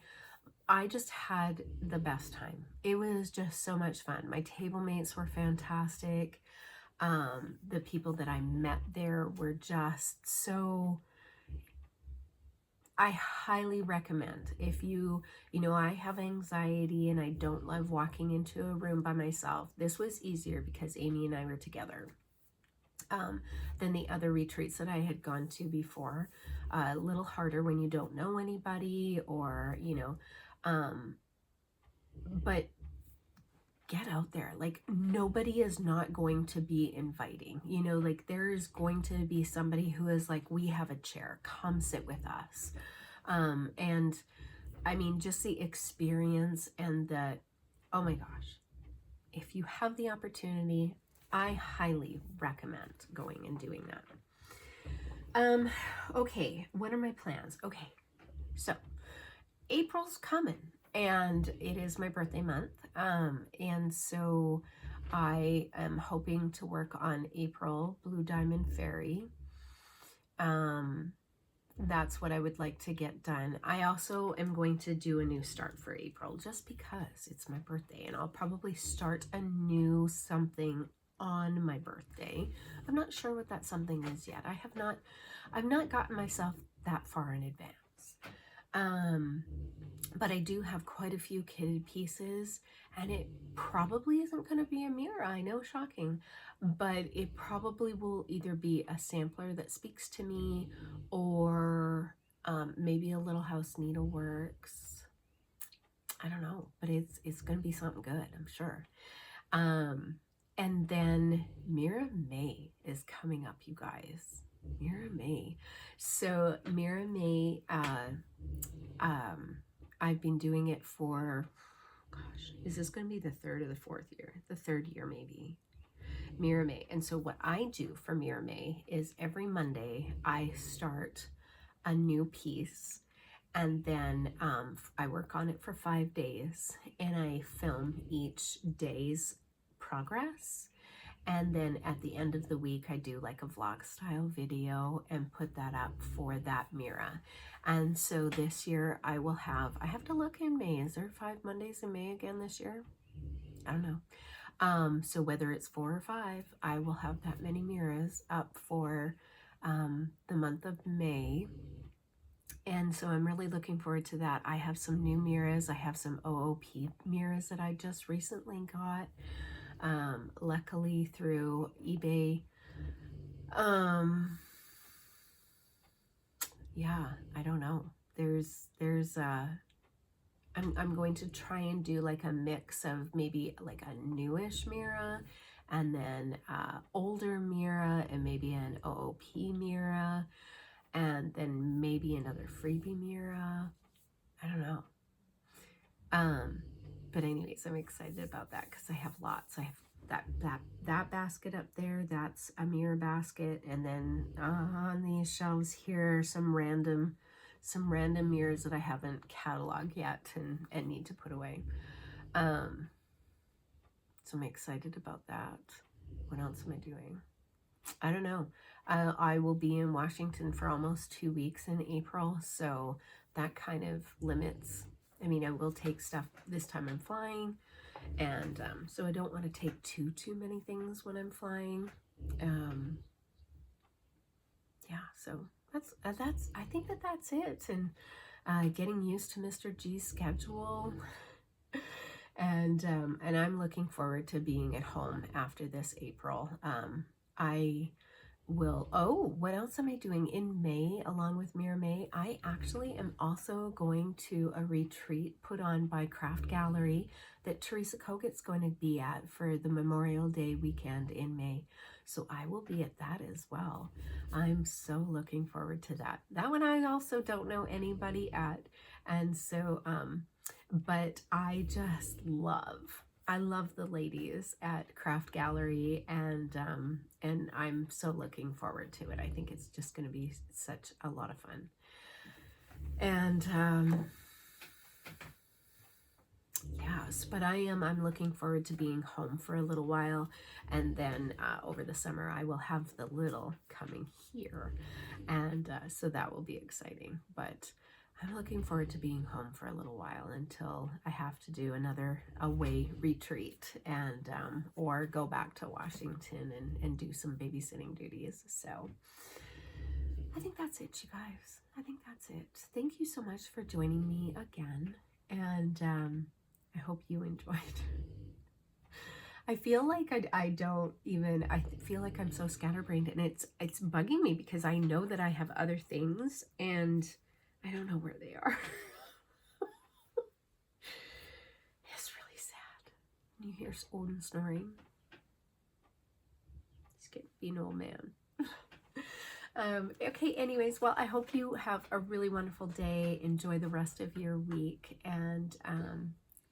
I just had the best time. It was just so much fun. My table mates were fantastic. The people that I met there were just so, I highly recommend, if you know, I have anxiety and I don't love walking into a room by myself. This was easier because Amy and I were together than the other retreats that I had gone to before. A little harder when you don't know anybody, or, you know, but get out there. Like, nobody is not going to be inviting, you know, like, there's going to be somebody who is like, we have a chair, come sit with us. And I mean, just the experience and the, oh my gosh, if you have the opportunity, I highly recommend going and doing that. Okay, what are my plans? Okay, so April's coming and it is my birthday month. And so I am hoping to work on April Blue Diamond Fairy. That's what I would like to get done. I also am going to do a new start for April just because it's my birthday, and I'll probably start a new something on my birthday. I'm not sure what that something is yet. I've not gotten myself that far in advance. But I do have quite a few kitted pieces, and it probably isn't going to be a Mira. I know, shocking, but it probably will either be a sampler that speaks to me, or maybe a Little House Needleworks. I don't know, but it's going to be something good, I'm sure. And then Mira May is coming up, you guys. Mira May. So Mira May, I've been doing it for, gosh, is this going to be the third or the fourth year? The third year, maybe. Mira May. And so what I do for Mira May is every Monday I start a new piece, and then I work on it for 5 days, and I film each day's progress. And then at the end of the week, I do like a vlog style video and put that up for that Mira. And so this year I have to look in May. Is there 5 Mondays in May again this year? I don't know. So whether it's 4 or 5, I will have that many Miras up for the month of May. And so I'm really looking forward to that. I have some new Miras. I have some OOP Miras that I just recently got. Luckily through eBay Yeah, I don't know. I'm going to try and do like a mix of maybe like a newish Mira and then older Mira and maybe an OOP Mira and then maybe another freebie Mira. I don't know. But anyways, I'm excited about that because I have lots. I have that basket up there. That's a Mira basket, and then on these shelves here, some random mirrors that I haven't cataloged yet and need to put away. So I'm excited about that. What else am I doing? I don't know. I will be in Washington for almost 2 weeks in April, so that kind of limits. I mean, I will take stuff this time I'm flying, and so I don't want to take too many things when I'm flying. Yeah, so that's I think that's it, and getting used to Mr. G's schedule. And I'm looking forward to being at home after this April. I will, oh, what else am I doing in May along with Mira May? I actually am also going to a retreat put on by Craft Gallery that Teresa Koget's going to be at for the Memorial Day weekend in May. So I will be at that as well. I'm so looking forward to that. That one I also don't know anybody at. And so, but I just I love the ladies at Craft Gallery, and I'm so looking forward to it. I think it's just going to be such a lot of fun. And yes, but I'm looking forward to being home for a little while, and then over the summer I will have the little coming here, and so that will be exciting. But I'm looking forward to being home for a little while until I have to do another away retreat and or go back to Washington and do some babysitting duties. So I think that's it, you guys. I think that's it. Thank you so much for joining me again, and I hope you enjoyed. I feel like I feel like I'm so scatterbrained, and it's bugging me because I know that I have other things and I don't know where they are. It's really sad. You hear Odin snoring. He's being an old man. Okay, anyways, well, I hope you have a really wonderful day. Enjoy the rest of your week, and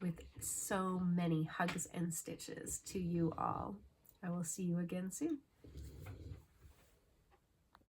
with so many hugs and stitches to you all. I will see you again soon.